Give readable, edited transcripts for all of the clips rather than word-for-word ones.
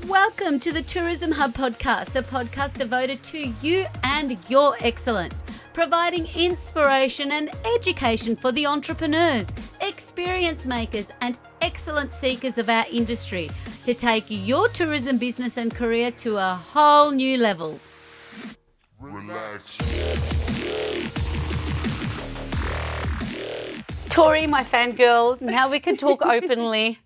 Welcome to the Tourism Hub podcast, a podcast devoted to you and your excellence, providing inspiration and education for the entrepreneurs, experience makers, and excellence seekers of our industry to take your tourism business and career to a whole new level. Relax. Torie, my fangirl, now we can talk openly.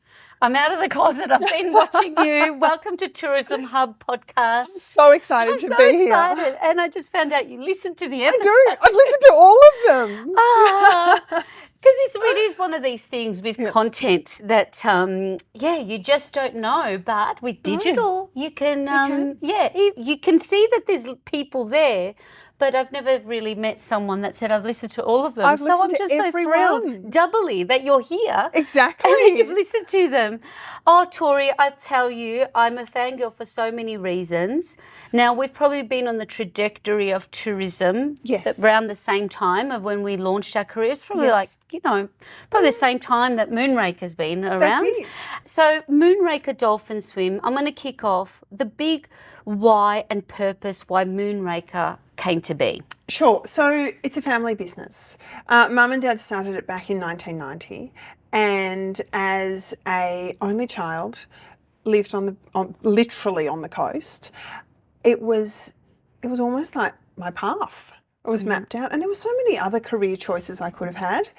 I'm out of the closet. I've been watching you. Welcome to Tourism Hub podcast. So excited to be here. And I just found out you listened to the episode. I do. I've listened to all of them. Because it is one of these things with content that, you just don't know. But with digital, you can see that there's people there. But I've never really met someone that said, I've listened to all of them. I'm just so thrilled doubly that you're here. Exactly. And you've listened to them. Oh, Torie, I tell you, I'm a fangirl for so many reasons. Now, we've probably been on the trajectory of tourism around the same time of when we launched our careers. Probably probably the same time that Moonraker's been around. That's it. So Moonraker Dolphin Swim, I'm going to kick off the big why and purpose why Moonraker came to be. Sure. So it's a family business. Mum and Dad started it back in 1990, and as a only child, lived literally on the coast. It was almost like my path. It was mapped out, and there were so many other career choices I could have had,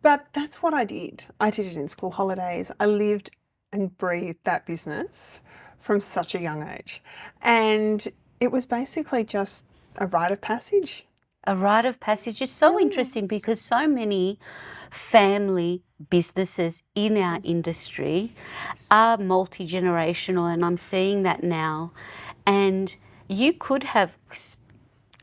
but that's what I did. I did it in school holidays. I lived and breathed that business from such a young age, and it was basically just a rite of passage. A rite of passage is so interesting because so many family businesses in our industry are multi-generational, and I'm seeing that now. And you could have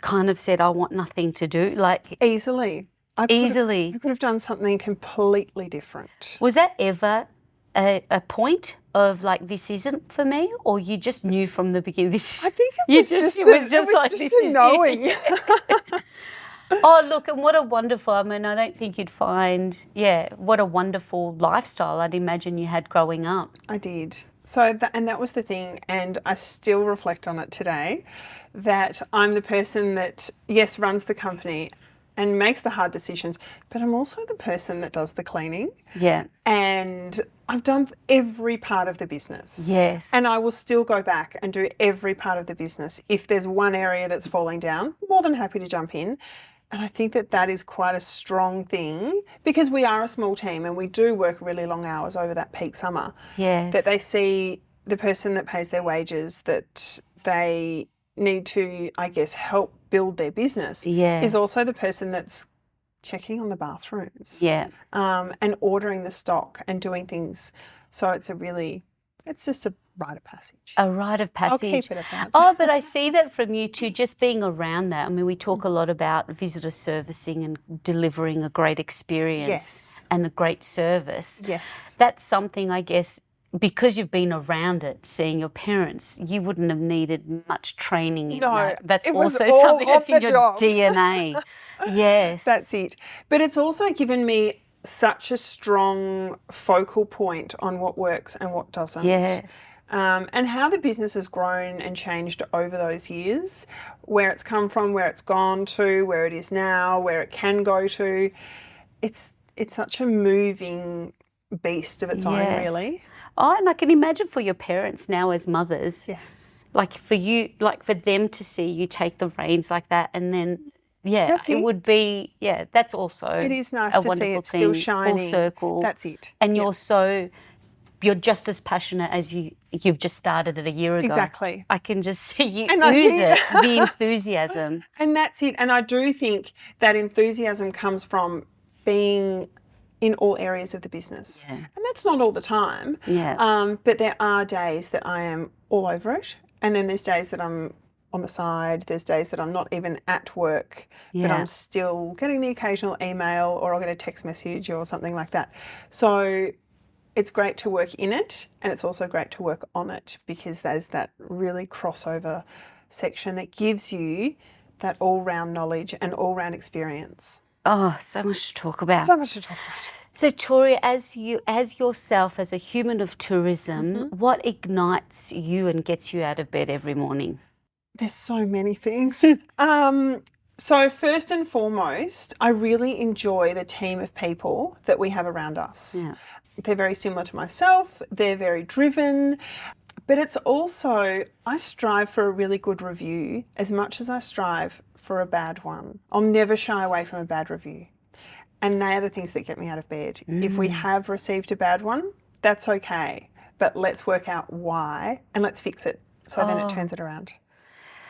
kind of said, I want nothing to do, like easily. I could have done something completely different. Was that ever a point of like, this isn't for me, or you just knew from the beginning? I think it was just a knowing. Oh, look, and what a wonderful, I mean, I don't think you'd find, what a wonderful lifestyle I'd imagine you had growing up. I did. So, that was the thing, and I still reflect on it today, that I'm the person that, yes, runs the company and makes the hard decisions, but I'm also the person that does the cleaning. Yeah. And I've done every part of the business. Yes. And I will still go back and do every part of the business. If there's one area that's falling down, more than happy to jump in. And I think that is quite a strong thing, because we are a small team and we do work really long hours over that peak summer. Yes. That they see the person that pays their wages, that they need to, I guess, help build their business, is also the person that's checking on the bathrooms. Yeah. And ordering the stock and doing things. So it's just a rite of passage. A rite of passage. I'll keep it at that. Oh, but I see that from you too, just being around that. I mean, we talk a lot about visitor servicing and delivering a great experience and a great service. Yes. That's something, I guess, because you've been around it, seeing your parents, you wouldn't have needed much training in that. That's also something that's in your DNA. Yes. That's it. But it's also given me such a strong focal point on what works and what doesn't. Yeah. And how the business has grown and changed over those years, where it's come from, where it's gone to, where it is now, where it can go to. It's such a moving beast of its own, really. Oh, and I can imagine for your parents now as mothers. Yes. Like for you, like for them to see you take the reins like that, and then it would be that's also it is nice a to see it thing, still shining. Full circle. That's it. And you're just as passionate as you've just started it a year ago. Exactly. I can just see you ooze the enthusiasm. And that's it. And I do think that enthusiasm comes from being in all areas of the business. Yeah. And that's not all the time. Yeah. But there are days that I am all over it. And then there's days that I'm on the side. There's days that I'm not even at work, but I'm still getting the occasional email, or I'll get a text message or something like that. So it's great to work in it, and it's also great to work on it, because there's that really crossover section that gives you that all-round knowledge and all-round experience. Oh, so much to talk about. So much to talk about. So, Torie, as yourself, as a human of tourism, what ignites you and gets you out of bed every morning? There's so many things. So first and foremost, I really enjoy the team of people that we have around us. Yeah. They're very similar to myself. They're very driven. But it's also, I strive for a really good review as much as I strive for a bad one. I'll never shy away from a bad review. And they are the things that get me out of bed. If we have received a bad one, that's okay. But let's work out why and let's fix it. So then it turns it around.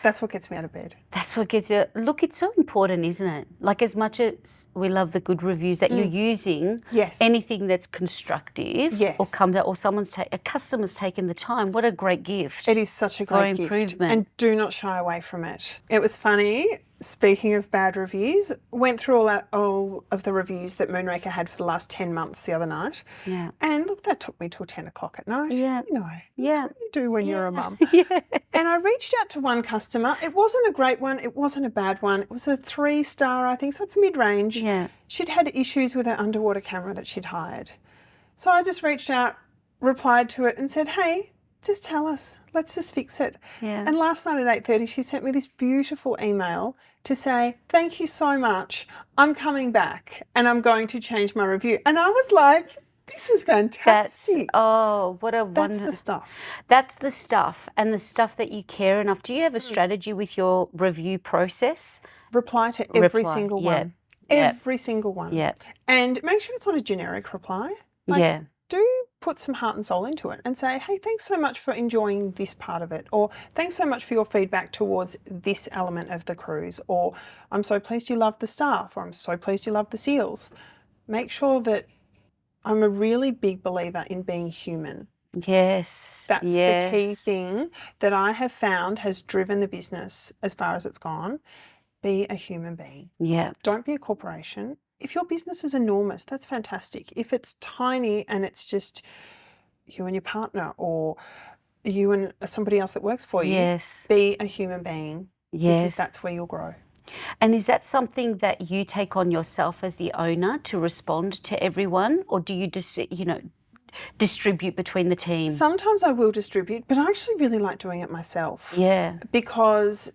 That's what gets me out of bed. That's what gets you. Look, it's so important, isn't it? Like, as much as we love the good reviews, that you're using anything that's constructive, or comes out, or a customer's taken the time. What a great gift! It is such a great gift, improvement. and do not shy away from it. It was funny. Speaking of bad reviews, went through all of the reviews that Moonraker had for the last 10 months the other night. Yeah. And look, that took me till 10 o'clock at night. Yeah. You know, that's what you do when you're a mum. Yeah. And I reached out to one customer. It wasn't a great one. It wasn't a bad one. It was a 3-star, I think, so it's mid-range. Yeah. She'd had issues with her underwater camera that she'd hired. So I just reached out, replied to it and said, hey, just tell us. Let's just fix it. Yeah. And last night at 8:30, she sent me this beautiful email to say, thank you so much. I'm coming back and I'm going to change my review. And I was like, this is fantastic. What a That's the stuff. That's the stuff, and the stuff that you care enough. Do you have a strategy with your review process? Reply to every single one. Yeah. Every single one. Yeah. And make sure it's not a generic reply. Yeah. Do put some heart and soul into it and say, hey, thanks so much for enjoying this part of it, or thanks so much for your feedback towards this element of the cruise, or I'm so pleased you loved the staff, or I'm so pleased you loved the seals. Make sure that I'm a really big believer in being human. Yes. That's the key thing that I have found has driven the business as far as it's gone. Be a human being. Yeah. Don't be a corporation. If your business is enormous, that's fantastic. If it's tiny and it's just you and your partner, or you and somebody else that works for you, be a human being. Yes. Because that's where you'll grow. And is that something that you take on yourself as the owner to respond to everyone, or do you just, distribute between the team? Sometimes I will distribute, but I actually really like doing it myself. Yeah. Because,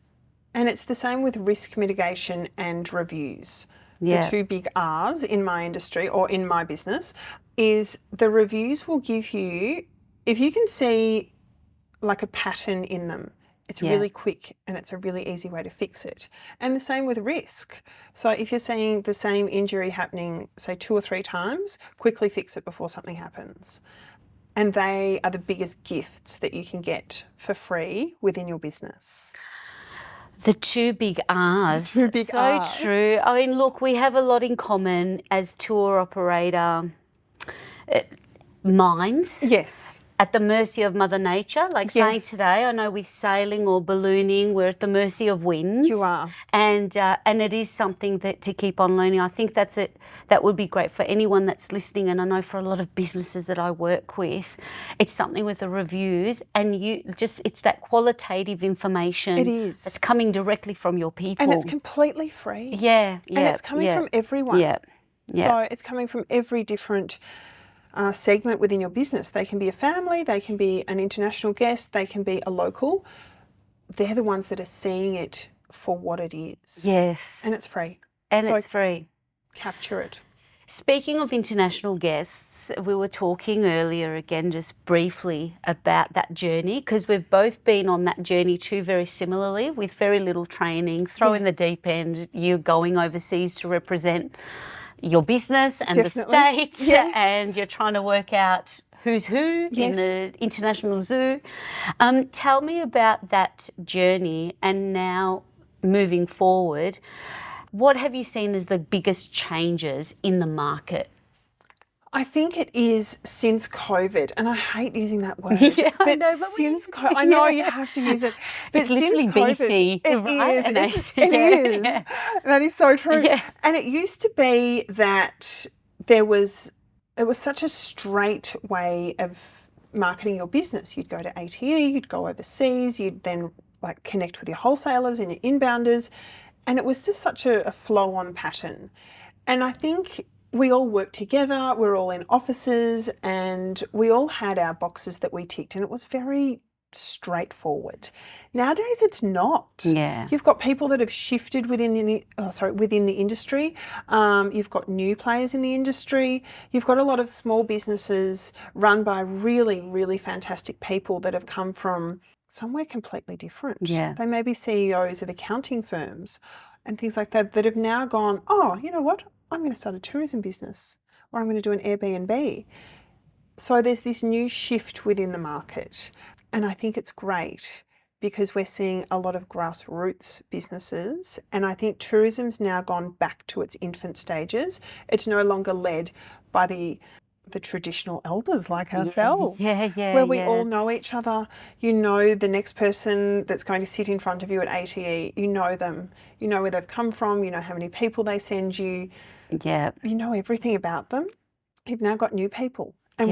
and it's the same with risk mitigation and reviews. Yeah. The two big R's in my industry or in my business is the reviews will give you, if you can see like a pattern in them, it's really quick and it's a really easy way to fix it. And the same with risk. So if you're seeing the same injury happening, say 2 or 3 times, quickly fix it before something happens. And they are the biggest gifts that you can get for free within your business. The 2 big R's. The 2 big so R's. True. I mean, look, we have a lot in common as tour operator minds. Yes. At the mercy of Mother Nature, like saying today, I know with sailing or ballooning, we're at the mercy of winds. You are. And it is something that to keep on learning. I think that's it. That would be great for anyone that's listening. And I know for a lot of businesses that I work with, it's something with the reviews, and it's that qualitative information. It is. That's coming directly from your people. And it's completely free. Yeah. And it's coming from everyone. Yeah. So it's coming from every different segment within your business. They can be a family, they can be an international guest, they can be a local. They're the ones that are seeing it for what it is. Yes. And it's free. And it's free. Capture it. Speaking of international guests, we were talking earlier again just briefly about that journey, because we've both been on that journey too, very similarly, with very little training, throw in the deep end, you're going overseas to represent your business and the States, and you're trying to work out who's who in the international zoo. Tell me about that journey, and now moving forward, what have you seen as the biggest changes in the market? I think it is since COVID, and I hate using that word. Yeah, but I know, but since I know you have to use it. But it's literally since BC, COVID, right? It is. That is so true. Yeah. And it used to be that it was such a straight way of marketing your business. You'd go to ATE, you'd go overseas, you'd then like connect with your wholesalers and your inbounders, and it was just such a flow-on pattern. And I think we all worked together, we're all in offices, and we all had our boxes that we ticked, and it was very straightforward. Nowadays it's not. Yeah. You've got people that have shifted within the industry. You've got new players in the industry. You've got a lot of small businesses run by really, really fantastic people that have come from somewhere completely different. Yeah. They may be CEOs of accounting firms and things like that that have now gone, oh, you know what? I'm going to start a tourism business, or I'm going to do an Airbnb. So there's this new shift within the market. And I think it's great because we're seeing a lot of grassroots businesses. And I think tourism's now gone back to its infant stages. It's no longer led by the traditional elders like ourselves, where we all know each other. You know the next person that's going to sit in front of you at ATE. You know them. You know where they've come from. You know how many people they send you. Yeah. You know everything about them. You've now got new people. And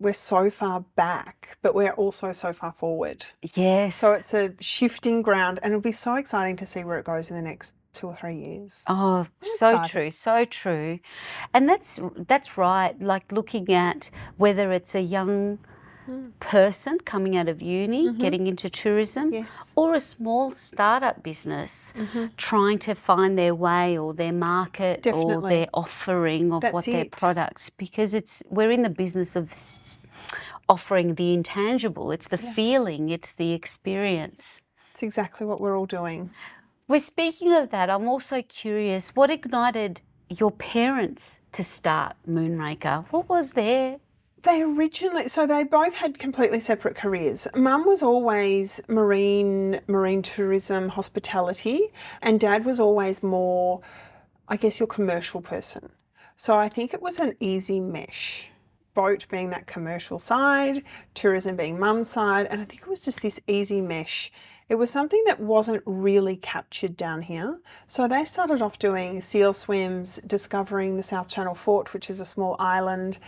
we're so far back, but we're also so far forward. Yes. So it's a shifting ground, and it'll be so exciting to see where it goes in the next 2 or 3 years. Oh, so true, so true. And that's right. Like looking at whether it's a young person coming out of uni, getting into tourism, or a small startup business trying to find their way or their market or their offering of their products, because we're in the business of offering the intangible. It's the feeling, it's the experience. It's exactly what we're all doing. We're speaking of that. I'm also curious, what ignited your parents to start Moonraker? What was their... They both had completely separate careers. Mum was always marine tourism, hospitality, and Dad was always more, I guess, your commercial person. So I think it was an easy mesh. Boat being that commercial side, tourism being Mum's side, and I think it was just this easy mesh. It was something that wasn't really captured down here. So they started off doing seal swims, discovering the South Channel Fort, which is a small island,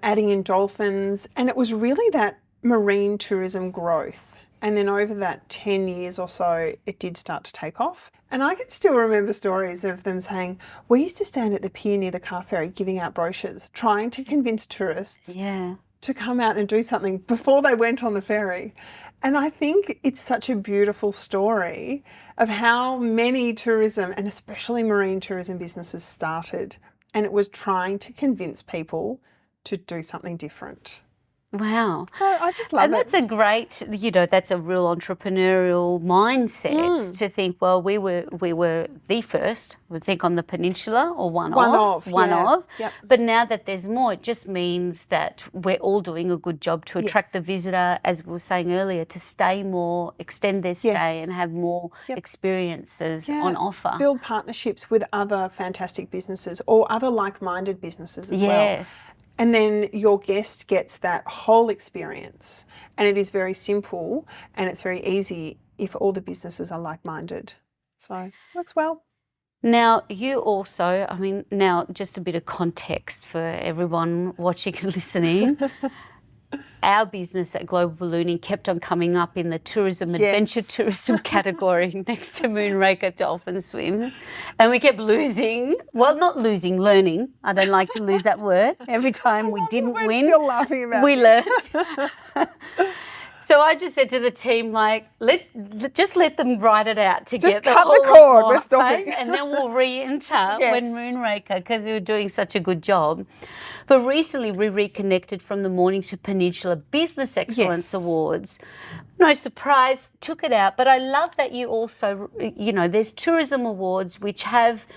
adding in dolphins, and it was really that marine tourism growth. And then over that 10 years or so, it did start to take off. And I can still remember stories of them saying, we used to stand at the pier near the car ferry giving out brochures, trying to convince tourists to come out and do something before they went on the ferry. And I think it's such a beautiful story of how many tourism, and especially marine tourism businesses, started. And it was trying to convince people to do something different. Wow. So I just love it. And that's a great, that's a real entrepreneurial mindset to think, well, we were the first, we think on the peninsula, or one of. Yep. But now that there's more, it just means that we're all doing a good job to attract the visitor, as we were saying earlier, to stay more, extend their stay and have more experiences on offer. Build partnerships with other fantastic businesses or other like-minded businesses as well. Yes. And then your guest gets that whole experience. And it is very simple and it's very easy if all the businesses are like-minded. So works well. Now, you also, now just a bit of context for everyone watching and listening. Our business at Global Ballooning kept on coming up in the tourism, adventure tourism category next to Moonraker Dolphin Swims. And we kept learning. I don't like to lose that word. Every time we didn't win, still laughing about we learned. So I just said to the team, let's just let them write it out to get the whole cut the cord, we're stopping. And then we'll re-enter when Moonraker, because we were doing such a good job. But recently we reconnected from the Mornington Peninsula Business Excellence Awards. No surprise, took it out. But I love that you also, there's tourism awards which have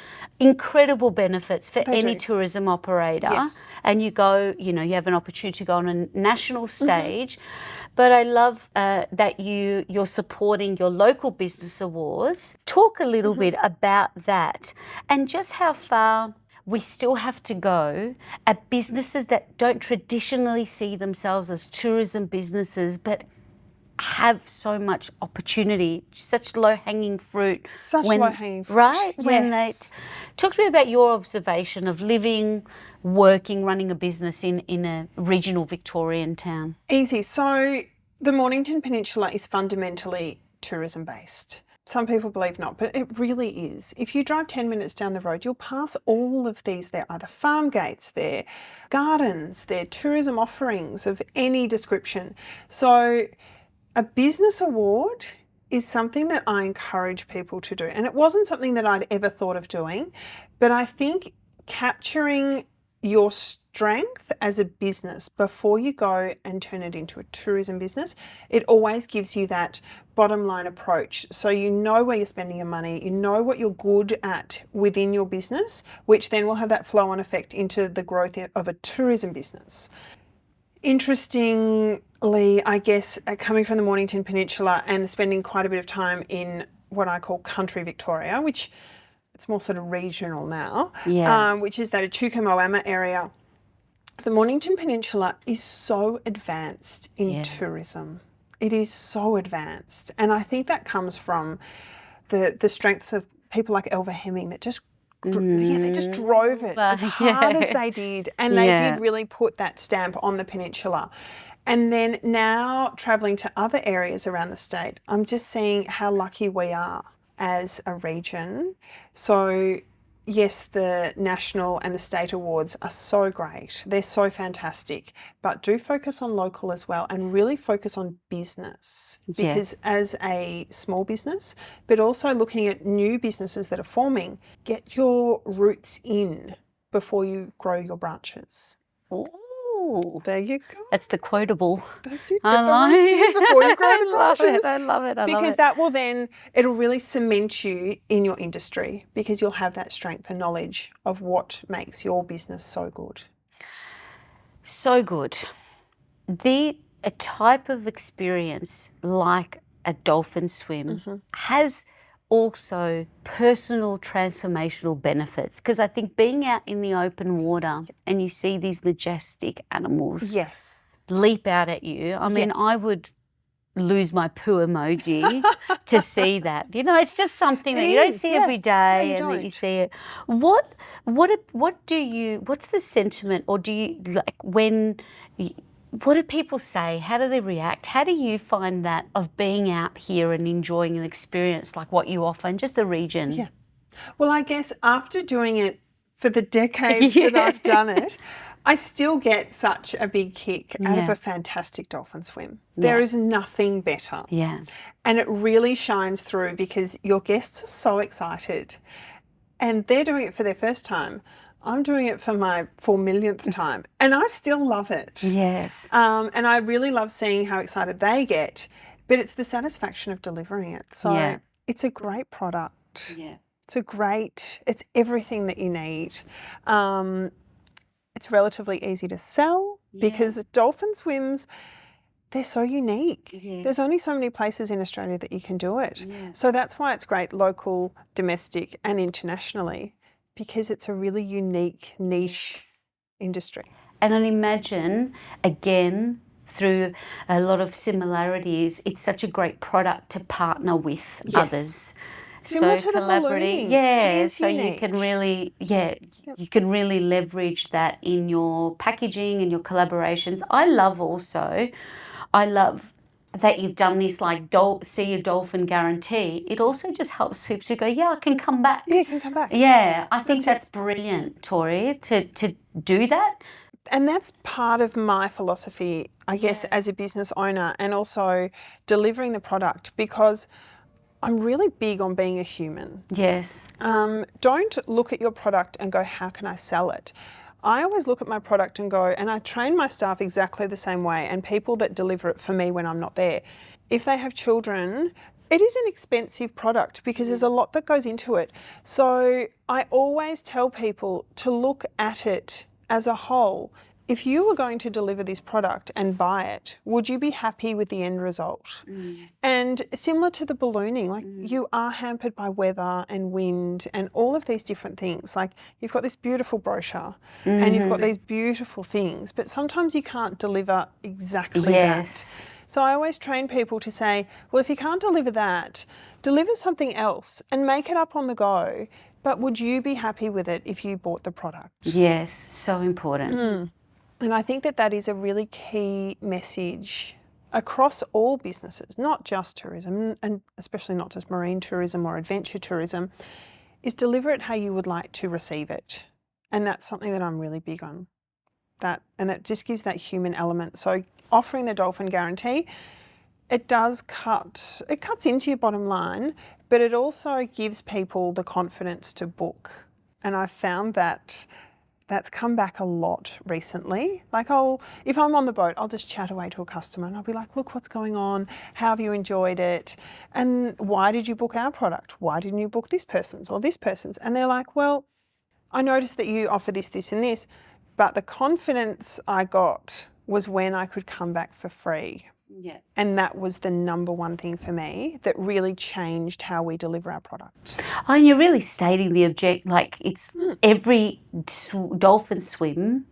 incredible benefits for any tourism operator. Yes. And you go, you have an opportunity to go on a national stage. But I love that you're supporting your local business awards. Talk a little bit about that and just how far we still have to go at businesses that don't traditionally see themselves as tourism businesses, but have so much opportunity, such low-hanging fruit. Right? Yes. When talk to me about your observation of living, working, running a business in a regional Victorian town. Easy. So the Mornington Peninsula is fundamentally tourism-based. Some people believe not, but it really is. If you drive 10 minutes down the road, you'll pass all of these. They're either farm gates, they're gardens, they're tourism offerings of any description. So a business award is something that I encourage people to do. And it wasn't something that I'd ever thought of doing, but I think capturing your strength as a business before you go and turn it into a tourism business, it always gives you that bottom line approach. So you know where you're spending your money, you know what you're good at within your business, which then will have that flow on effect into the growth of a tourism business. Interestingly, I guess, coming from the Mornington Peninsula and spending quite a bit of time in what I call country Victoria, which it's more sort of regional now, which is that Echuca Moama area. The Mornington Peninsula is so advanced in tourism. It is so advanced. And I think that comes from the strengths of people like Elva Hemming that just they just drove it as hard as they did. And they did really put that stamp on the peninsula. And then now travelling to other areas around the state, I'm just seeing how lucky we are as a region. So yes, the national and the state awards are so great. They're so fantastic, but do focus on local as well and really focus on business, because as a small business, but also looking at new businesses that are forming, get your roots in before you grow your branches. Ooh. There you go. That's the quotable. That's it. Get the roots in before you grow the branches. I love it. Because that will then, it'll really cement you in your industry, because you'll have that strength and knowledge of what makes your business so good. So good. A type of experience like a dolphin swim has also personal transformational benefits, because I think being out in the open water and you see these majestic animals leap out at you, I mean, I would lose my poo emoji to see that. You know, it's just something that you don't see every day, and that you see it. What's the sentiment, or do you, like, what do people say? How do they react? How do you find that of being out here and enjoying an experience like what you offer in just the region? Yeah. Well, I guess after doing it for the decades that I've done it, I still get such a big kick out of a fantastic dolphin swim. There is nothing better. Yeah. And it really shines through, because your guests are so excited and they're doing it for their first time. I'm doing it for my 4 millionth time, and I still love it. Yes. And I really love seeing how excited they get, but it's the satisfaction of delivering it. So it's a great product. Yeah. It's everything that you need. It's relatively easy to sell because dolphin swims, they're so unique. Yeah. There's only so many places in Australia that you can do it. Yeah. So that's why it's great local, domestic and internationally, because it's a really unique niche industry. And I imagine, again, through a lot of similarities, it's such a great product to partner with others. Similar to the ballooning. So unique. You can really, you can really leverage that in your packaging and your collaborations. I love that you've done this, like, see a dolphin guarantee. It also just helps people to go, I can come back. Yeah, you can come back. Yeah, I think that's brilliant, Torie, to do that. And that's part of my philosophy, I guess, as a business owner, and also delivering the product, because I'm really big on being a human. Yes. Don't look at your product and go, how can I sell it? I always look at my product and go, and I train my staff exactly the same way, and people that deliver it for me when I'm not there. If they have children, it is an expensive product because there's a lot that goes into it. So I always tell people to look at it as a whole. If you were going to deliver this product and buy it, would you be happy with the end result? And similar to the ballooning, like you are hampered by weather and wind and all of these different things. Like you've got this beautiful brochure and you've got these beautiful things, but sometimes you can't deliver exactly that. So I always train people to say, well, if you can't deliver that, deliver something else and make it up on the go. But would you be happy with it if you bought the product? Yes, so important. And I think that that is a really key message across all businesses, not just tourism, and especially not just marine tourism or adventure tourism, is deliver it how you would like to receive it. And that's something that I'm really big on. And it just gives that human element. So offering the dolphin guarantee, it cuts into your bottom line, but it also gives people the confidence to book. And I found that that's come back a lot recently. Like if I'm on the boat, I'll just chat away to a customer and I'll be like, look, what's going on? How have you enjoyed it? And why did you book our product? Why didn't you book this person's or this person's? And they're like, well, I noticed that you offer this, this and this, but the confidence I got was when I could come back for free. Yeah. And that was the number one thing for me that really changed how we deliver our product. Oh, and you're really stating the object, like it's every dolphin swim,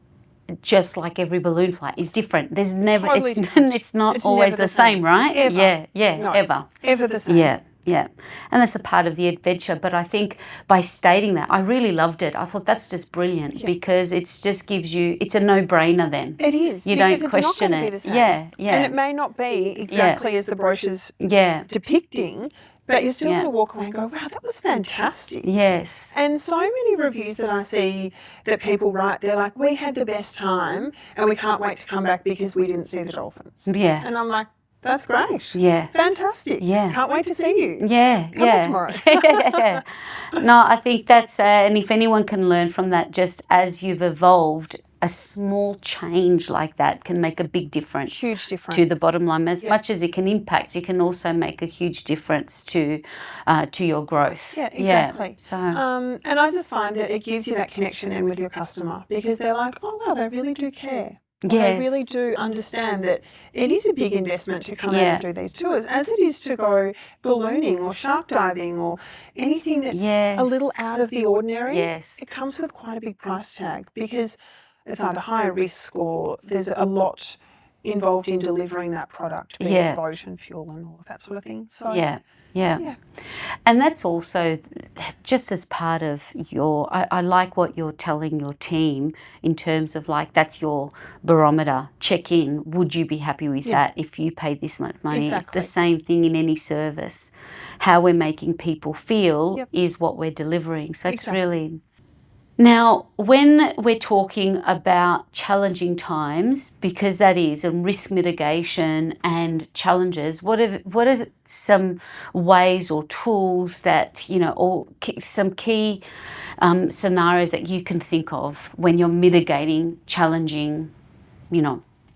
just like every balloon flight, is different. There's never, Totally it's different. not It's always never the same, right? Ever. Yeah, No, ever. Ever the same. Yeah. Yeah, and that's a part of the adventure. But I think by stating that, I really loved it. I thought that's just brilliant because it just gives you, it's a no-brainer then. It is. You because don't it's not question going to be it. the same. Yeah. And it may not be exactly as the brochure's depicting, but you're still going to walk away and go, wow, that was fantastic. Yes. And so many reviews that I see that people write, they're like, we had the best time and we can't wait to come back because we didn't see the dolphins. Yeah. And I'm like, that's great. Yeah. Fantastic. Yeah. Can't wait to see you. Yeah. Come back tomorrow. Yeah. No, I think that's, and if anyone can learn from that, just as you've evolved, a small change like that can make a big difference. Huge difference. To the bottom line. As much as it can impact, it can also make a huge difference to your growth. Yeah, exactly. Yeah. So, and I just find that it gives you that connection then with your customer because they're like, oh, wow, they really do care. They really do understand that it is a big investment to come out and do these tours, as it is to go ballooning or shark diving or anything that's a little out of the ordinary. Yes. It comes with quite a big price tag because it's either higher risk or there's a lot involved in delivering that product, be it boat and fuel and all of that sort of thing. So yeah. And that's also just as part of your, I like what you're telling your team in terms of like, that's your barometer, check in, would you be happy with that if you pay this much money? Exactly. It's the same thing in any service. How we're making people feel is what we're delivering. So it's really... Now, when we're talking about challenging times, because that is, and risk mitigation and challenges, what are some ways or tools that, or some key scenarios that you can think of when you're mitigating challenging,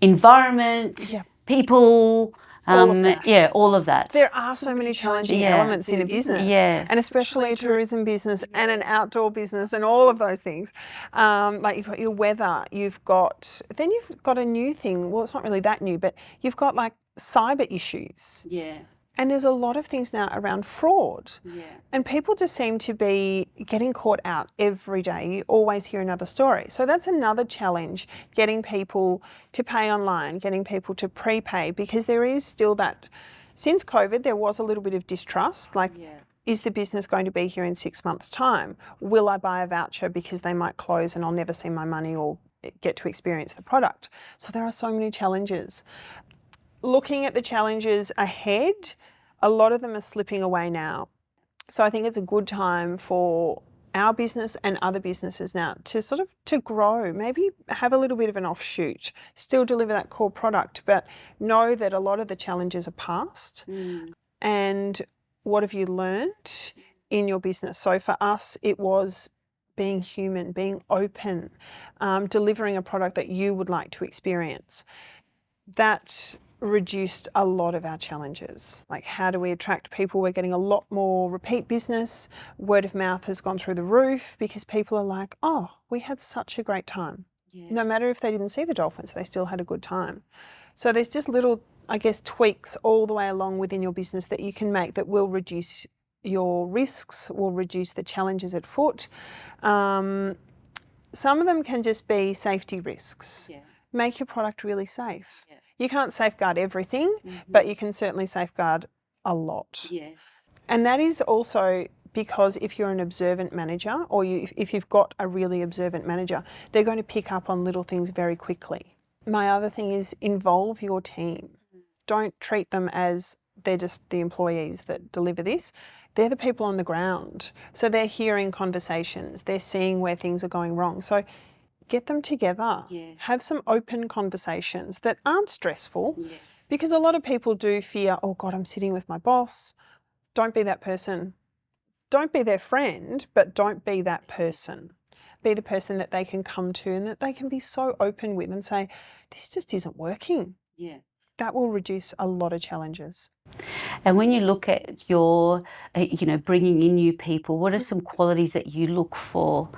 environment, people, all of that. All of that. There are so many challenging elements in a business, and especially a tourism business and an outdoor business and all of those things. Like you've got your weather, you've got a new thing. Well, it's not really that new, but you've got like cyber issues. Yeah. And there's a lot of things now around fraud. Yeah. And people just seem to be getting caught out every day. You always hear another story. So that's another challenge, getting people to pay online, getting people to prepay, because there is still that, since COVID, there was a little bit of distrust, like, is the business going to be here in 6 months' time? Will I buy a voucher because they might close and I'll never see my money or get to experience the product? So there are so many challenges. Looking at the challenges ahead, a lot of them are slipping away now. So I think it's a good time for our business and other businesses now to grow, maybe have a little bit of an offshoot, still deliver that core product, but know that a lot of the challenges are past. And what have you learnt in your business? So for us, it was being human, being open, delivering a product that you would like to experience. That reduced a lot of our challenges. Like, how do we attract people? We're getting a lot more repeat business. Word of mouth has gone through the roof because people are like, oh, we had such a great time. No matter if they didn't see the dolphins, they still had a good time. So there's just little, I guess, tweaks all the way along within your business that you can make that will reduce your risks, will reduce the challenges at foot. Some of them can just be safety risks. Make your product really safe. You can't safeguard everything, but you can certainly safeguard a lot. And that is also because if you're an observant manager, or if you've got a really observant manager, they're going to pick up on little things very quickly. My other thing is involve your team. don't treat them as they're just the employees that deliver this. They're the people on the ground. So they're hearing conversations. They're seeing where things are going wrong. So get them together. Yes. Have some open conversations that aren't stressful. Yes. Because a lot of people do fear, oh God, I'm sitting with my boss. Don't be that person. Don't be their friend, but don't be that person. Be the person that they can come to and that they can be so open with and say, this just isn't working. Yeah. That will reduce a lot of challenges. And when you look at your, bringing in new people, what are some qualities that you look for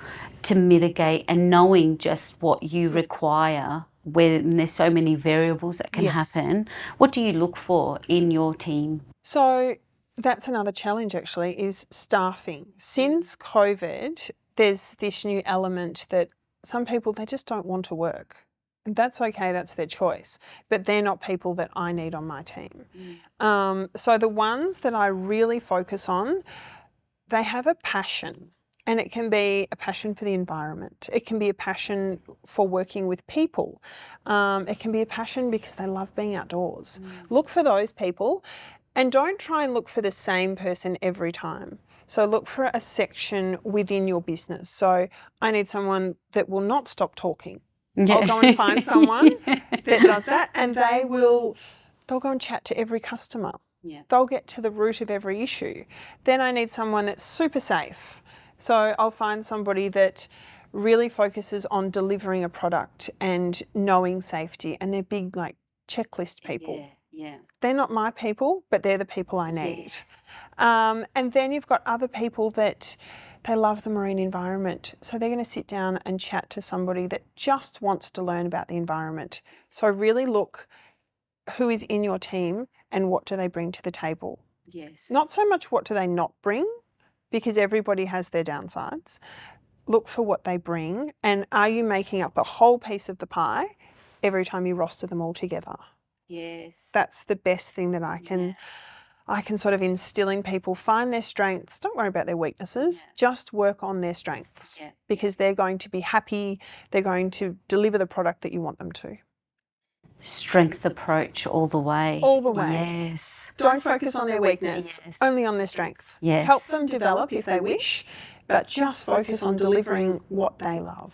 to mitigate, and knowing just what you require when there's so many variables that can Yes. happen? What do you look for in your team? So that's another challenge actually, is staffing. Since COVID, there's this new element that some people, they just don't want to work. And that's okay, that's their choice. But they're not people that I need on my team. So the ones that I really focus on, they have a passion. And it can be a passion for the environment. It can be a passion for working with people. It can be a passion because they love being outdoors. Look for those people, and don't try and look for the same person every time. So look for a section within your business. So I need someone that will not stop talking. Yeah. I'll go and find someone that does that, and they'll go and chat to every customer. Yeah. They'll get to the root of every issue. Then I need someone that's super safe. So I'll find somebody that really focuses on delivering a product and knowing safety, and they're big like checklist people. Yeah. They're not my people, but they're the people I need. Yes. And then you've got other people that they love the marine environment. So they're going to sit down and chat to somebody that just wants to learn about the environment. So really look who is in your team and what do they bring to the table. Yes. Not so much what do they not bring, because everybody has their downsides. Look for what they bring, and are you making up a whole piece of the pie every time you roster them all together? Yes. That's the best thing that I can sort of instill in people. Find their strengths. Don't worry about their weaknesses. Just work on their strengths, because they're going to be happy. They're going to deliver the product that you want them to. Strength approach all the way. All the way. Yes. Don't focus on their weakness, only on their strength. Yes. Help them develop if they wish, but just focus on delivering what they love.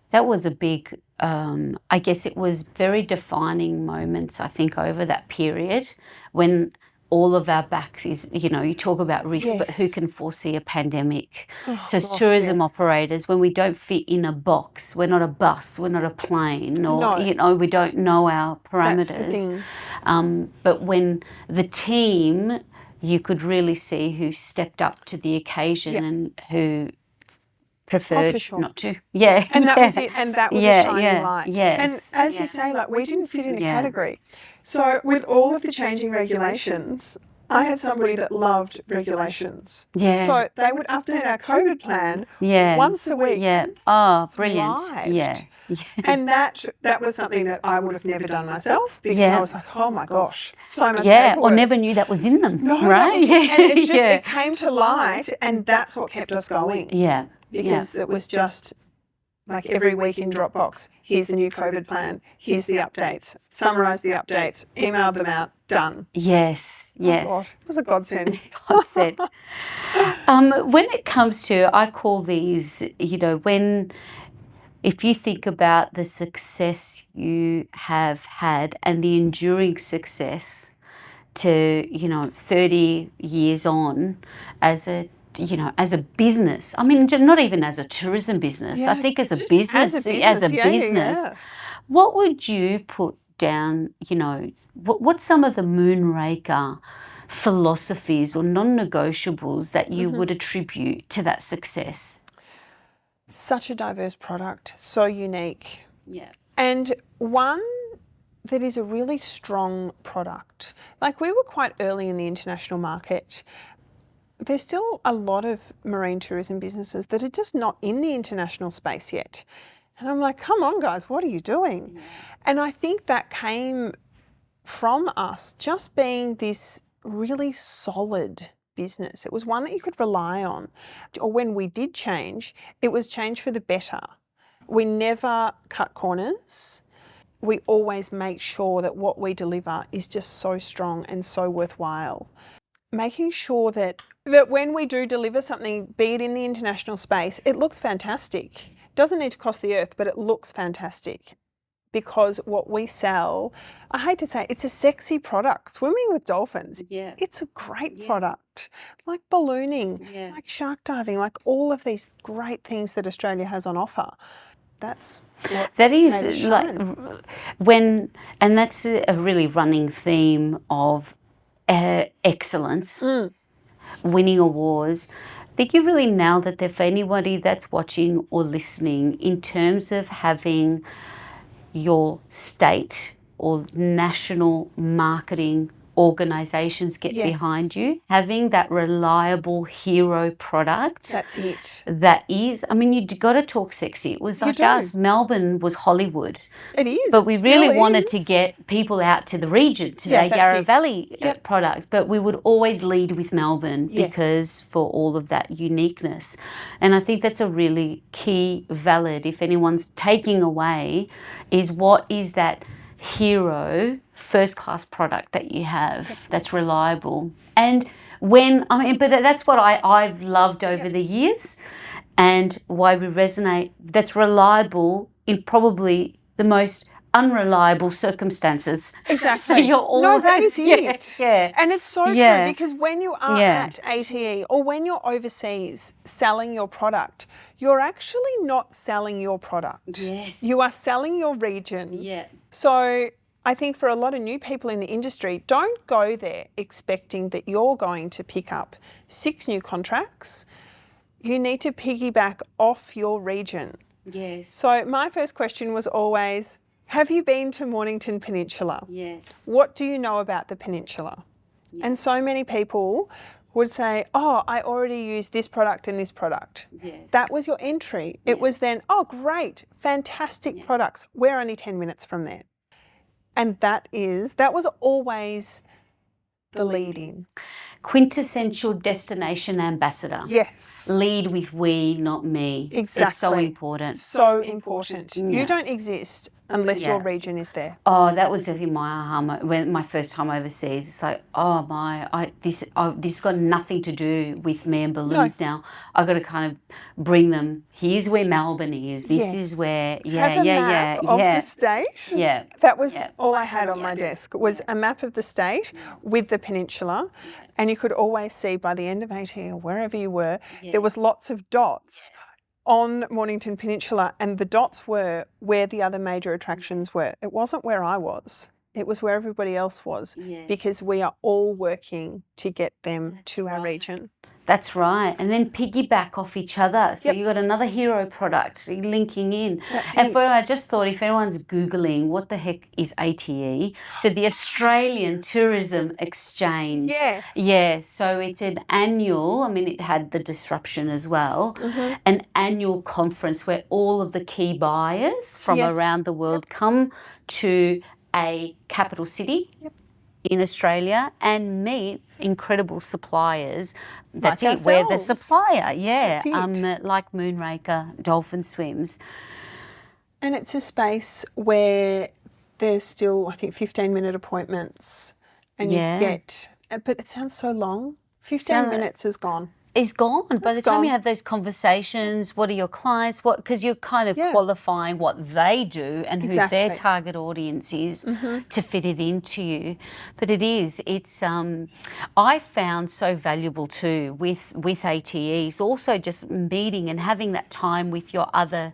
That was a big, I guess it was very defining moments, I think, over that period when all of our backs is, you talk about risk, but who can foresee a pandemic? So as tourism operators, when we don't fit in a box, we're not a bus, we're not a plane, or, we don't know our parameters. That's the thing. But when the team, you could really see who stepped up to the occasion and who preferred not to. Yeah. And that was it. And that was a shining light. Yes. And as you say, like, we didn't fit in a category. So with all of the changing regulations, I had somebody that loved regulations. Yeah. So they would update our COVID plan once a week. Yeah. Oh, brilliant. Thrived. Yeah. And that was something that I would have never done myself, because I was like, oh my gosh, so much Yeah, paperwork. or never knew that was in them. No, right? and it just it came to light, and that's what kept us going. Yeah. Because it was just like every week in Dropbox, here's the new COVID plan, here's the updates, summarise the updates, email them out, done. Yes, yes. Oh God, it was a godsend. Godsend. When it comes to, I call these, if you think about the success you have had and the enduring success to, 30 years on as a business. I mean, not even as a tourism business. I think as a business. What would you put down, what's some of the Moonraker philosophies or non-negotiables that you would attribute to that success? Such a diverse product, so unique. Yeah. And one that is a really strong product. Like, we were quite early in the international market. There's still a lot of marine tourism businesses that are just not in the international space yet. And I'm like, come on, guys, what are you doing? Yeah. And I think that came from us just being this really solid business. It was one that you could rely on. Or when we did change, it was change for the better. We never cut corners. we always make sure that what we deliver is just so strong and so worthwhile. Making sure that when we do deliver something, be it in the international space, it looks fantastic. It doesn't need to cost the earth, but it looks fantastic. Because what we sell, I hate to say, it's a sexy product. Swimming with dolphins, it's a great product. Like ballooning, like shark diving, like all of these great things that Australia has on offer. That's what that made is it like shine. and that's a really running theme of excellence, winning awards. I think you really nailed it there for anybody that's watching or listening in terms of having your state or national marketing organisations get behind you, having that reliable hero product. That's it. That is, I mean, you got to talk sexy. It was like us. Melbourne was Hollywood. It is. But we really wanted to get people out to the region, to the Yarra Valley product. But we would always lead with Melbourne because for all of that uniqueness. And I think that's a really key valid, if anyone's taking away, is what is that hero first class product that you have that's reliable. And when, I mean, but that's what I've loved over the years and why we resonate. That's reliable in probably the most unreliable circumstances. Exactly. So you're always, no, that is it. Yeah. And it's so true because when you are at ATE or when you're overseas selling your product, you're actually not selling your product. Yes. You are selling your region. Yeah. So I think for a lot of new people in the industry, don't go there expecting that you're going to pick up 6 new contracts. You need to piggyback off your region. Yes. So my first question was always, have you been to Mornington Peninsula? Yes. What do you know about the peninsula? Yeah. And so many people would say, oh, I already use this product and this product. Yes. That was your entry. It was then, oh, great, fantastic products. We're only 10 minutes from there. And that was always the lead in. Quintessential destination ambassador. Yes. Lead with we, not me. Exactly. It's so important. So important. You don't exist unless your region is there. Oh, that was I think my aha when my first time overseas. It's like, oh my, this has got nothing to do with me and balloons now. I've got to kind of bring them. Here's where Melbourne is. This is where, Have a map of the state. Yeah. That was all I had on my desk was a map of the state with the peninsula. And you could always see by the end of AT or wherever you were, there was lots of dots on Mornington Peninsula, and the dots were where the other major attractions were. It wasn't where I was. It was where everybody else was because we are all working to get them to our region. That's right. And then piggyback off each other. So you've got another hero product linking in. I just thought if anyone's Googling what the heck is ATE, so the Australian Tourism Exchange. Yeah. Yeah. So it's an annual, I mean, it had the disruption as well, an annual conference where all of the key buyers from around the world come to a capital city in Australia and meet incredible suppliers. That's like it. We're the ourselves. supplier, like Moonraker Dolphin Swims. And it's a space where there's still, I think, 15-minute appointments and you get, but it sounds so long. 15 minutes is gone. Is gone. By the time you have those conversations, what are your clients? Because you're kind of qualifying what they do and who their target audience is to fit it into you. But it's I found so valuable too with ATEs, also just meeting and having that time with your other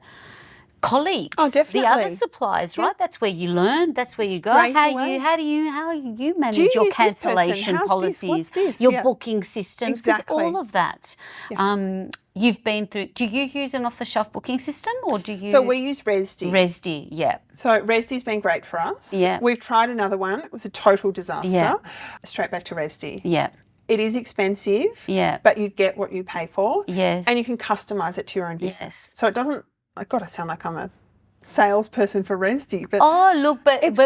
colleagues, the other suppliers, right? That's where you learn. That's where you go. How do you manage your cancellation policies, your booking systems, because all of that. You've been through. Do you use an off-the-shelf booking system, or do you? So we use Resdi. Resdi, yeah. So Resdi's been great for us. Yeah. We've tried another one. It was a total disaster. Yeah. Straight back to Resdi. Yeah. It is expensive. Yeah. But you get what you pay for. Yes. And you can customise it to your own business. Yes. So it doesn't. God, I sound like I'm a salesperson for Resdi, but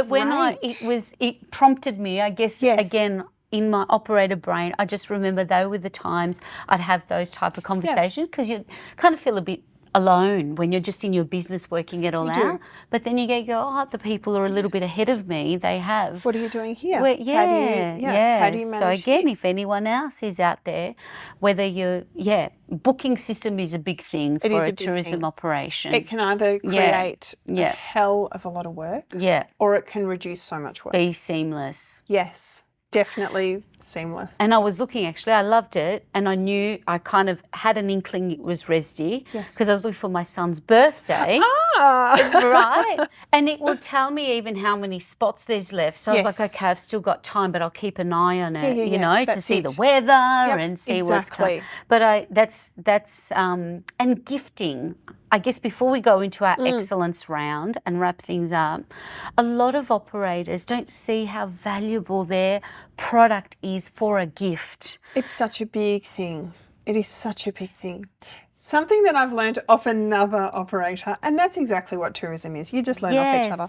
when it prompted me, I guess, again, in my operator brain, I just remember they were the times I'd have those type of conversations because you kind of feel a bit alone when you're just in your business working it all You out. do. But then you go, oh, the people are a little bit ahead of me. They have. What are you doing here? Well, How do you So manage again, this? if anyone else is out there, whether you're, booking system is a big thing It for is a a big tourism thing. operation. It can either create a hell of a lot of work, or it can reduce so much work. Be seamless. Yes, definitely seamless. And I was looking, actually, I loved it, and I knew I kind of had an inkling it was Resdi because I was looking for my son's birthday. Right? And it will tell me even how many spots there's left. So I was like, okay, I've still got time, but I'll keep an eye on it, you know, to see the weather and see what's coming. But that's and gifting. I guess before we go into our excellence round and wrap things up, a lot of operators don't see how valuable their product is for a gift. It's such a big thing. It is such a big thing. Something that I've learned off another operator, and that's exactly what tourism is, you just learn off each other,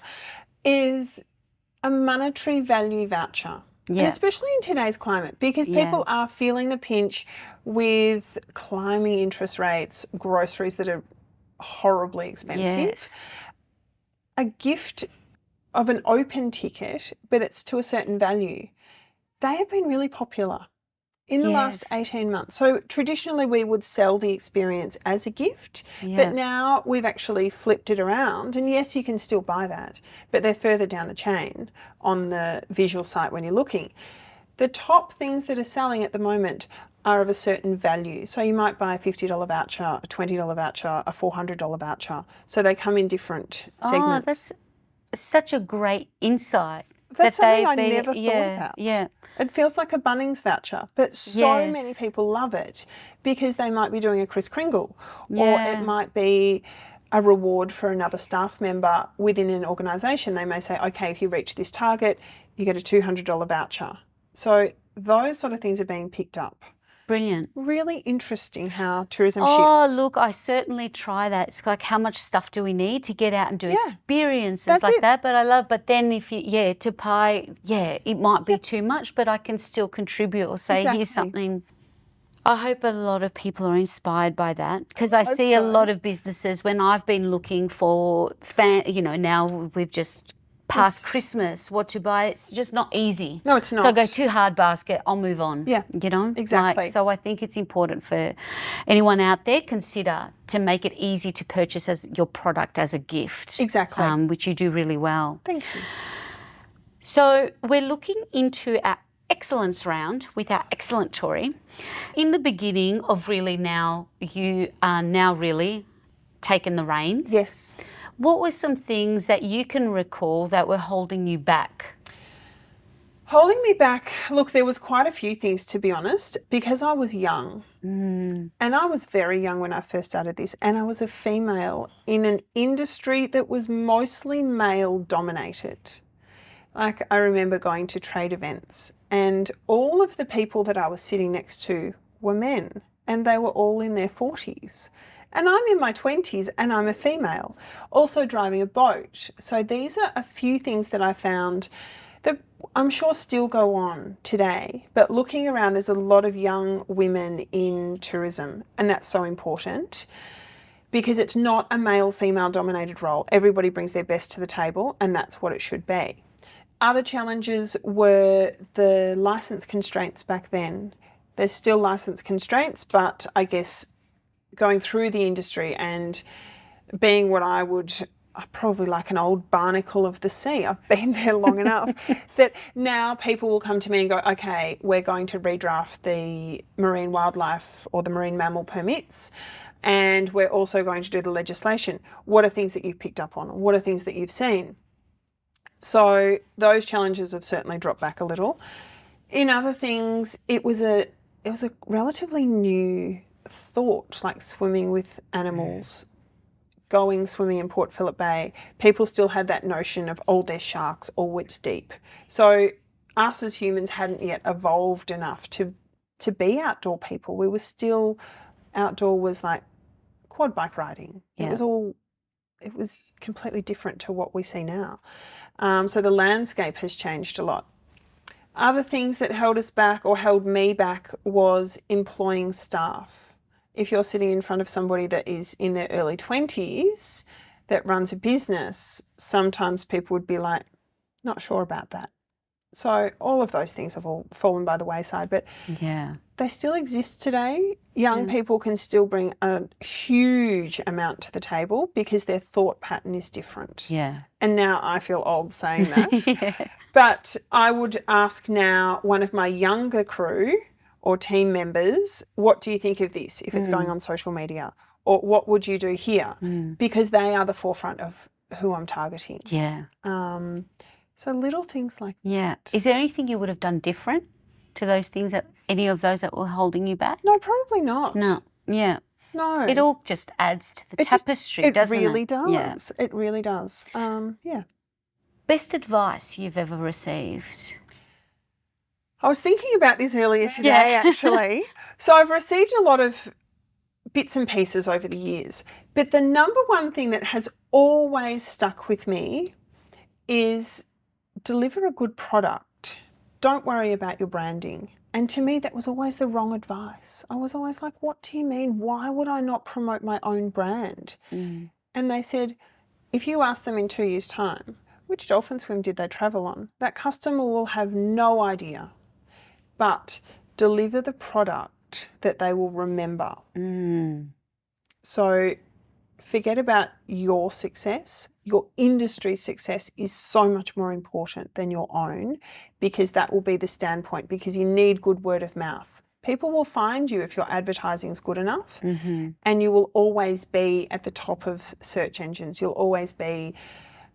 is a monetary value voucher. And especially in today's climate, because people are feeling the pinch with climbing interest rates, groceries that are horribly expensive. A gift of an open ticket, but it's to a certain value. They have been really popular in the last 18 months. So traditionally we would sell the experience as a gift, but now we've actually flipped it around. And yes, you can still buy that, but they're further down the chain on the visual site when you're looking. The top things that are selling at the moment are of a certain value. So you might buy a $50 voucher, a $20 voucher, a $400 voucher. So they come in different segments. Oh, that's such a great insight. That's something I never thought about. It feels like a Bunnings voucher, but so many people love it because they might be doing a Kris Kringle, or it might be a reward for another staff member within an organisation. They may say, okay, if you reach this target, you get a $200 voucher. So those sort of things are being picked up. Brilliant. Really interesting how tourism shifts. Oh, look, I certainly try that. It's like, how much stuff do we need to get out and do experiences that? But then if you, to pie, it might be too much, but I can still contribute or say, here's something. I hope a lot of people are inspired by that, because I see a lot of businesses when I've been looking for, now we've just past Christmas, what to buy. It's just not easy. No, it's not. So I go too hard basket, I'll move on. Yeah, exactly. So I think it's important for anyone out there, consider to make it easy to purchase as your product as a gift. Exactly. Which you do really well. Thank you. So we're looking into our excellence round with our excellent Torie. In the beginning of really now, you are now really taken the reins. Yes. What were some things that you can recall that were holding you back? Holding me back, look, there was quite a few things, to be honest, because I was young. And I was very young when I first started this, and I was a female in an industry that was mostly male dominated. Like, I remember going to trade events, and all of the people that I was sitting next to were men, and they were all in their 40s. And I'm in my 20s and I'm a female, also driving a boat. So these are a few things that I found that I'm sure still go on today. But looking around, there's a lot of young women in tourism, and that's so important because it's not a male-female dominated role. Everybody brings their best to the table, and that's what it should be. Other challenges were the licence constraints back then. There's still licence constraints, but I guess going through the industry and being what I would probably like an old barnacle of the sea. I've been there long enough that now people will come to me and go, okay, we're going to redraft the marine wildlife or the marine mammal permits, and we're also going to do the legislation. What are things that you've picked up on? What are things that you've seen? So those challenges have certainly dropped back a little. In other things, it was a relatively new thought, like swimming with animals, going swimming in Port Phillip Bay. People still had that notion of, oh, there's sharks, oh, it's deep. So us as humans hadn't yet evolved enough to be outdoor people. We were still, outdoor was like quad bike riding. It was completely different to what we see now. So the landscape has changed a lot. Other things that held us back or held me back was employing staff. if you're sitting in front of somebody that is in their early 20s that runs a business, sometimes people would be like, not sure about that. So all of those things have all fallen by the wayside, but they still exist today. Young people can still bring a huge amount to the table because their thought pattern is different. Yeah. And now I feel old saying that. But I would ask now one of my younger crew or team members, what do you think of this if it's going on social media? Or what would you do here? Because they are the forefront of who I'm targeting. Yeah. So little things like Yeah. that. Is there anything you would have done different to those things, any of those that were holding you back? No, probably not. No. Yeah. No. It all just adds to the tapestry, doesn't it? It really does. Yeah. It really does. Yeah. Best advice you've ever received? I was thinking about this earlier today, actually. So I've received a lot of bits and pieces over the years, but the number one thing that has always stuck with me is deliver a good product. Don't worry about your branding. And to me, that was always the wrong advice. I was always like, what do you mean? Why would I not promote my own brand? And they said, if you ask them in 2 years' time, which dolphin swim did they travel on? That customer will have no idea. But deliver the product that they will remember. So forget about your success. Your industry's success is so much more important than your own, because that will be the standpoint, because you need good word of mouth. People will find you if your advertising is good enough, and you will always be at the top of search engines. You'll always be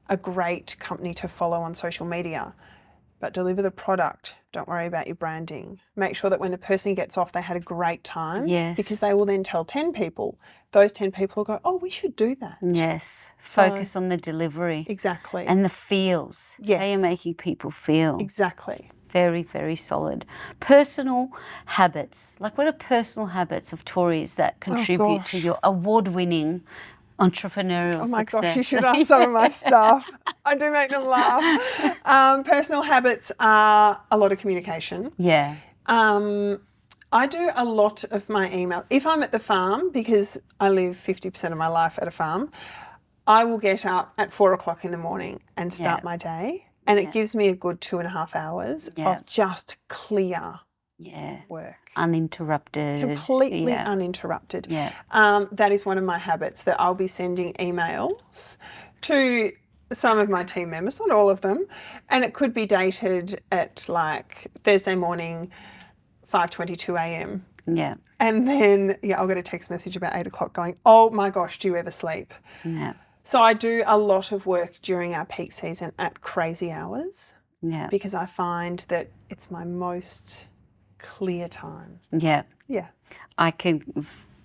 a great company to follow on social media. But deliver the product. Don't worry about your branding. Make sure that when the person gets off, they had a great time. Yes. Because they will then tell 10 people. Those 10 people will go, oh, we should do that. Yes. Focus on the delivery. Exactly. And the feels. Yes. How you're making people feel. Exactly. Very, very solid. Personal habits. Like, what are personal habits of Tories that contribute to your award-winning entrepreneurial success? Oh my gosh, you should ask some of my staff. I do make them laugh. Personal habits are a lot of communication. Yeah. I do a lot of my email. If I'm at the farm, because I live 50% of my life at a farm, I will get up at 4 o'clock in the morning and start my day. And it gives me a good 2.5 hours of just clear work. Uninterrupted. Completely uninterrupted. Yeah. That is one of my habits, that I'll be sending emails to some of my team members, not all of them, and it could be dated at like Thursday morning, 5:22 a.m. Yeah. And then, I'll get a text message about 8 o'clock going, oh my gosh, do you ever sleep? Yeah. So I do a lot of work during our peak season at crazy hours. Yeah. Because I find that it's my most clear time. Yeah. Yeah. I can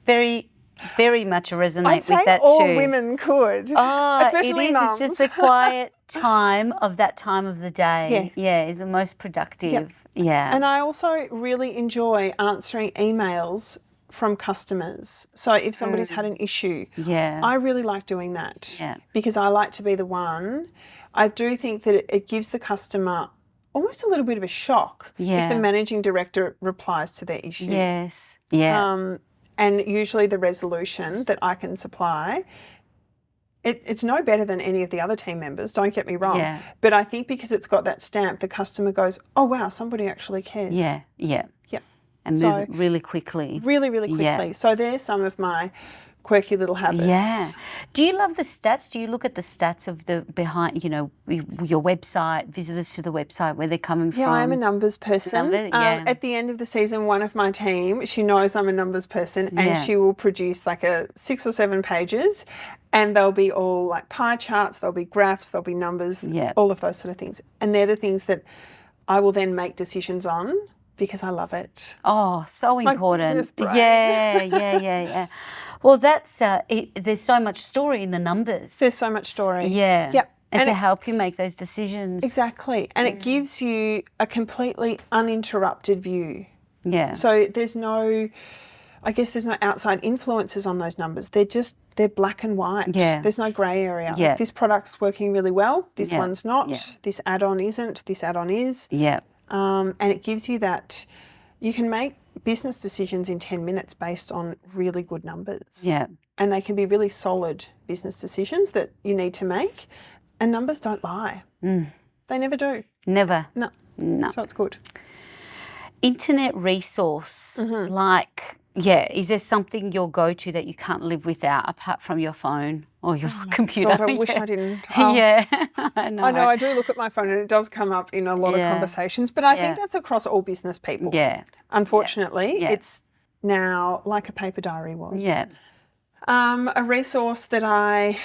very much resonate I'd with say that all too. women could. Oh, especially it is. mums. It's just the quiet time of that time of the day. Yes. Yeah, is the most productive. Yep. Yeah. And I also really enjoy answering emails from customers. So if somebody's had an issue, I really like doing that because I like to be the one. I do think that it gives the customer almost a little bit of a shock if the managing director replies to their issue. Yes. Yeah. And usually the resolution that I can supply, it's no better than any of the other team members, don't get me wrong. Yeah. But I think because it's got that stamp, the customer goes, oh, wow, somebody actually cares. Yeah. Yeah. Yeah. And move really quickly. Really, really quickly. Yeah. So there's some of my quirky little habits. Yeah. Do you love the stats? Do you look at the stats of the behind, your website, visitors to the website, where they're coming from? Yeah, I am a numbers person. At the end of the season, one of my team, she knows I'm a numbers person, and she will produce like 6 or 7 pages, and they'll be all like pie charts, there'll be graphs, there'll be numbers, all of those sort of things. And they're the things that I will then make decisions on because I love it. Oh, so important. business brain. Yeah. Well, that's there's so much story in the numbers. There's so much story. Yeah. Yep. And to help you make those decisions. Exactly. And it gives you a completely uninterrupted view. Yeah. So there's no outside influences on those numbers. They're black and white. Yeah. There's no grey area. Yeah. Like, this product's working really well. This one's not. Yeah. This add-on isn't. This add-on is. Yeah. And it gives you that you can make business decisions in 10 minutes based on really good numbers. Yeah. And they can be really solid business decisions that you need to make. And numbers don't lie. They never do. Never. No. So it's good. Internet resource, is there something you'll go to that you can't live without apart from your phone or your computer? God, I wish I didn't. Yeah, I know. I do look at my phone and it does come up in a lot of conversations, but I think that's across all business people. Yeah. Unfortunately, it's now like a paper diary was. Yeah. A resource that I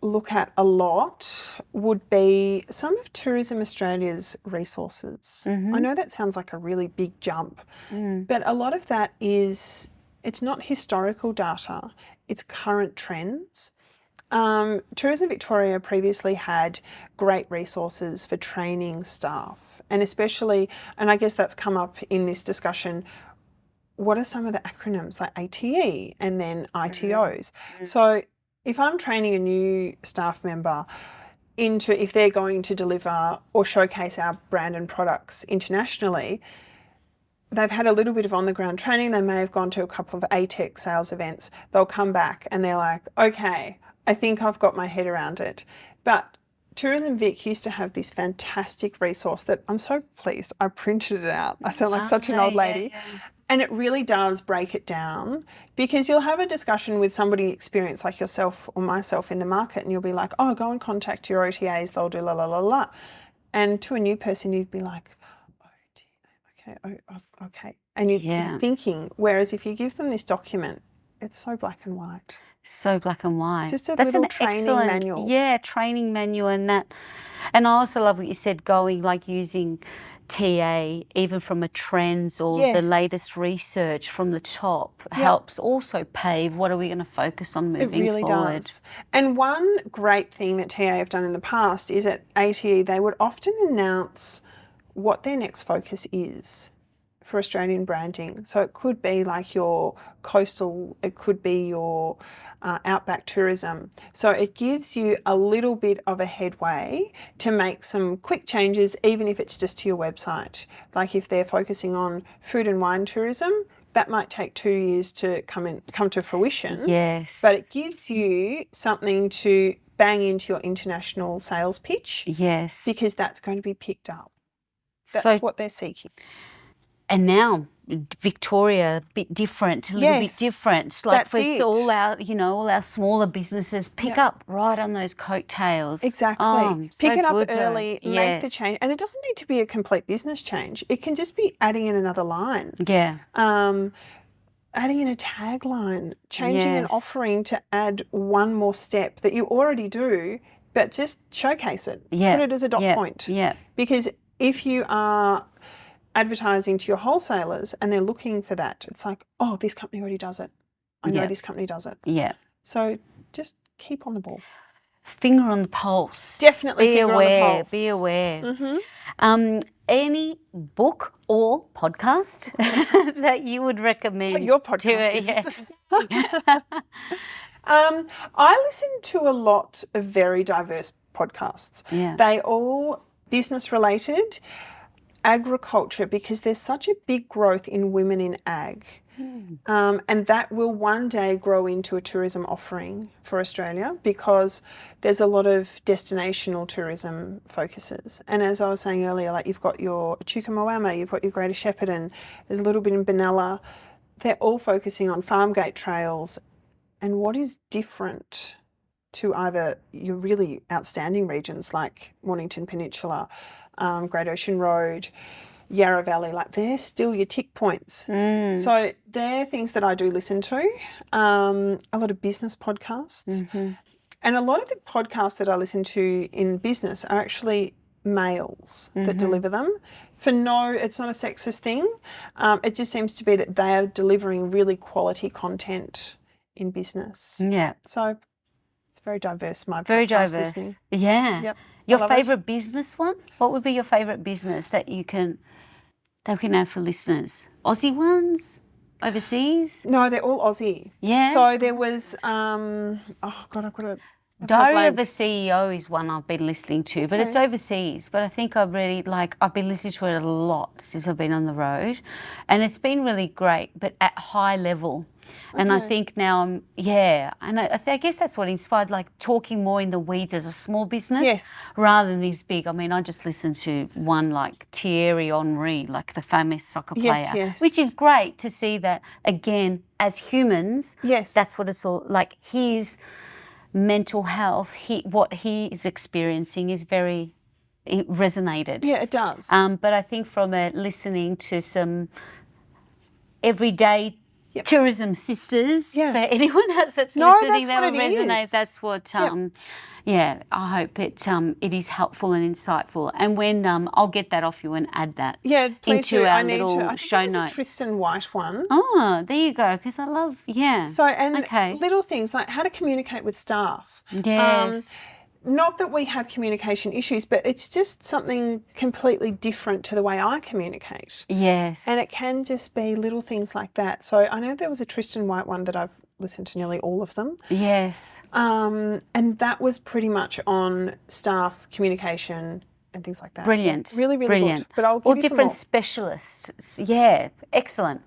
look at a lot would be some of Tourism Australia's resources. I know that sounds like a really big jump, but a lot of that is, it's not historical data, it's current trends. Tourism Victoria previously had great resources for training staff, and especially, and I guess that's come up in this discussion, what are some of the acronyms like ATE and then ITOs? So if I'm training a new staff member into, if they're going to deliver or showcase our brand and products internationally, they've had a little bit of on-the-ground training. They may have gone to a couple of ATEC sales events. They'll come back and they're like, okay, I think I've got my head around it. But Tourism Vic used to have this fantastic resource that I'm so pleased I printed it out. I sound like such an old lady. And it really does break it down, because you'll have a discussion with somebody experienced like yourself or myself in the market, and you'll be like, oh, go and contact your OTAs, they'll do la, la, la, la. And to a new person, you'd be like, okay. And you're thinking, whereas if you give them this document, it's so black and white. So black and white. It's just a little training manual. Yeah, training manual and that. And I also love what you said, going like using TA, even from a trends or the latest research from the top, helps also pave what are we going to focus on moving forward. It really does. And one great thing that TA have done in the past is at ATE, they would often announce what their next focus is for Australian branding. So it could be like your coastal, it could be your outback tourism. So it gives you a little bit of a headway to make some quick changes, even if it's just to your website. Like if they're focusing on food and wine tourism, that might take 2 years to come to fruition. Yes. But it gives you something to bang into your international sales pitch. Yes. Because that's going to be picked up. That's what they're seeking. And now Victoria, a bit different, a little bit different. Like for all our smaller businesses, pick up right on those coattails. Exactly. Pick it up early, make the change. And it doesn't need to be a complete business change. It can just be adding in another line. Yeah. Adding in a tagline, changing an offering to add one more step that you already do, but just showcase it. Yeah. Put it as a dot point. Yeah. Because if you are advertising to your wholesalers and they're looking for that, it's like, oh, this company already does it. I know this company does it. Yeah. So just keep on the ball. Finger on the pulse. Definitely finger on the pulse. Be aware. Any book or podcast that you would recommend? Your podcast. I listen to a lot of very diverse podcasts. Yeah. They all business related. Agriculture, because there's such a big growth in women in ag. And that will one day grow into a tourism offering for Australia, because there's a lot of destinational tourism focuses. And as I was saying earlier, like you've got your Chuka-Moama, you've got your Greater Shepparton, there's a little bit in Benalla. They're all focusing on farm gate trails. And what is different to either your really outstanding regions like Mornington Peninsula, Great Ocean Road, Yarra Valley, like they're still your tick points. So they're things that I do listen to. A lot of business podcasts. And a lot of the podcasts that I listen to in business are actually males that deliver them. It's not a sexist thing. It just seems to be that they are delivering really quality content in business. Yeah. So it's very diverse, very podcast diverse. Listening. Yeah. Yep. Your favourite business one? What would be your favourite business that we can have for listeners? Aussie ones? Overseas? No, they're all Aussie. Yeah. So there was, I've got it. Diary of a CEO is one I've been listening to, but it's overseas. But I think I've been listening to it a lot since I've been on the road, and it's been really great, but at high level. And I think now and I guess that's what inspired, like talking more in the weeds as a small business rather than these big. I mean, I just listened to one like Thierry Henry, like the famous soccer player, which is great to see that again as humans. Yes, that's what it's all like. His mental health, what he is experiencing is it resonated. Yeah, it does. But I think from listening to some everyday tourism sisters, for anyone else that's listening, that will resonate. That's what. I hope it is helpful and insightful. And when I'll get that off you and add that. Yeah, please into do. our I need little to. I think show there's notes. A Tristan White one. Oh, there you go. Because I love So little things like how to communicate with staff. Yes. Not that we have communication issues, but it's just something completely different to the way I communicate. Yes. And it can just be little things like that. So I know there was a Tristan White one that I've listened to nearly all of them. Yes. And that was pretty much on staff communication and things like that. Brilliant. So really, really brilliant. good. But I'll give you different some more. Specialists. Yeah, excellent.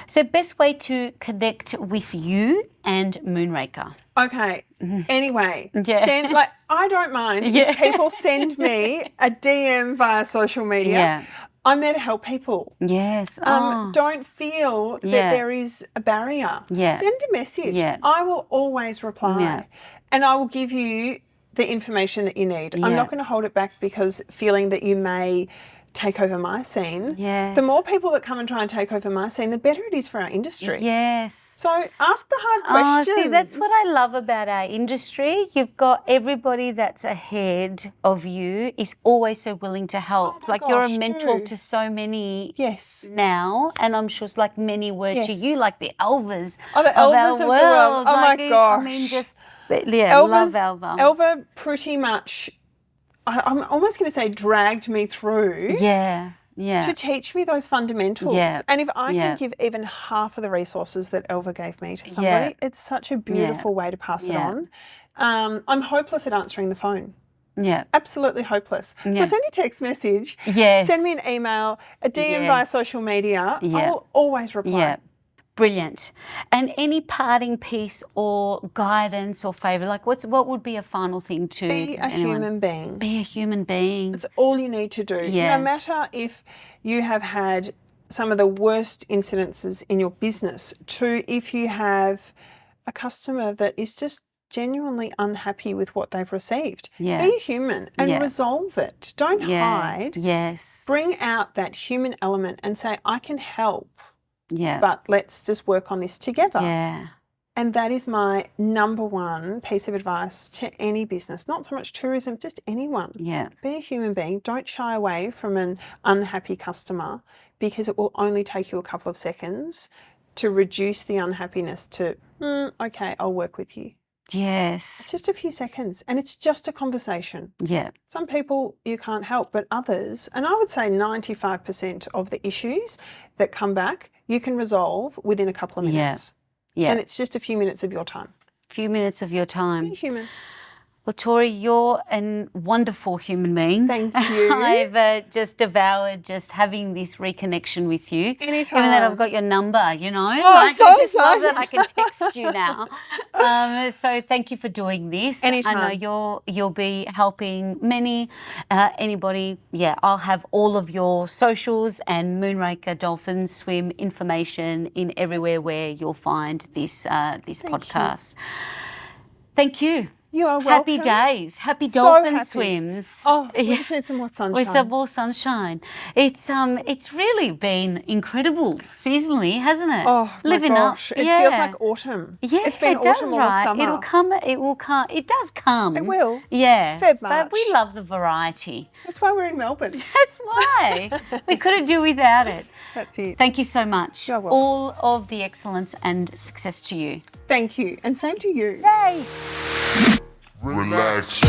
So best way to connect with you and Moonraker. Okay. Anyway, I don't mind if people send me a DM via social media. Yeah. I'm there to help people. Yes. Don't feel that there is a barrier. Yeah. Send a message. Yeah. I will always reply. Yeah. And I will give you the information that you need. I'm not going to hold it back because feeling that you may take over my scene. Yeah. The more people that come and try and take over my scene, the better it is for our industry. Yes. So ask the hard questions. See, that's what I love about our industry. You've got everybody that's ahead of you is always so willing to help. You're a mentor to so many now, and I'm sure it's like many were to you, like the Elvas the of Elvas our of the world. world. Oh my gosh. I mean, love Elva. Elva pretty much, I'm almost going to say, dragged me through. Yeah. To teach me those fundamentals. Yeah. And if I can give even half of the resources that Elva gave me to somebody, it's such a beautiful way to pass it on. I'm hopeless at answering the phone. Yeah. Absolutely hopeless. So send a text message. Yes. Send me an email, a DM via social media. I'll always reply. Yeah. Brilliant. And any parting piece or guidance or favour, like what would be a final thing to be a human being. Be a human being. That's all you need to do. Yeah. No matter if you have had some of the worst incidences in your business to if you have a customer that is just genuinely unhappy with what they've received. Yeah. Be a human and resolve it. Don't hide. Yes. Bring out that human element and say, I can help. Yeah. But let's just work on this together. Yeah. And that is my number one piece of advice to any business, not so much tourism, just anyone. Yeah. Be a human being. Don't shy away from an unhappy customer because it will only take you a couple of seconds to reduce the unhappiness to, okay, I'll work with you. Yes. It's just a few seconds and it's just a conversation. Yeah. Some people you can't help, but others, and I would say 95% of the issues that come back, you can resolve within a couple of minutes. Yeah. And it's just a few minutes of your time. Few minutes of your time. Be a human. Well, Torie, you're a wonderful human being. Thank you. I've just devoured just having this reconnection with you. Anytime. Even that I've got your number, you know. Oh, so I just love excited. that I can text you now. So thank you for doing this. Anytime. I know you'll be helping many, anybody. Yeah, I'll have all of your socials and Moonraker Dolphin Swim information in everywhere where you'll find this podcast. Thank you. You are welcome. Happy days. Happy dolphin happy. swims. Oh, we just need some more sunshine. With some more sunshine. It's really been incredible seasonally, hasn't it? Oh, Living my gosh. up. It feels like autumn. Yeah, it's been it does, autumn all right? of summer. It will come. It does come. It will. Yeah. Feb, But March. we love the variety. That's why we're in Melbourne. That's why. We couldn't do without it. That's it. Thank you so much. You're welcome. All of the excellence and success to you. Thank you. And same to you. Yay. Relax.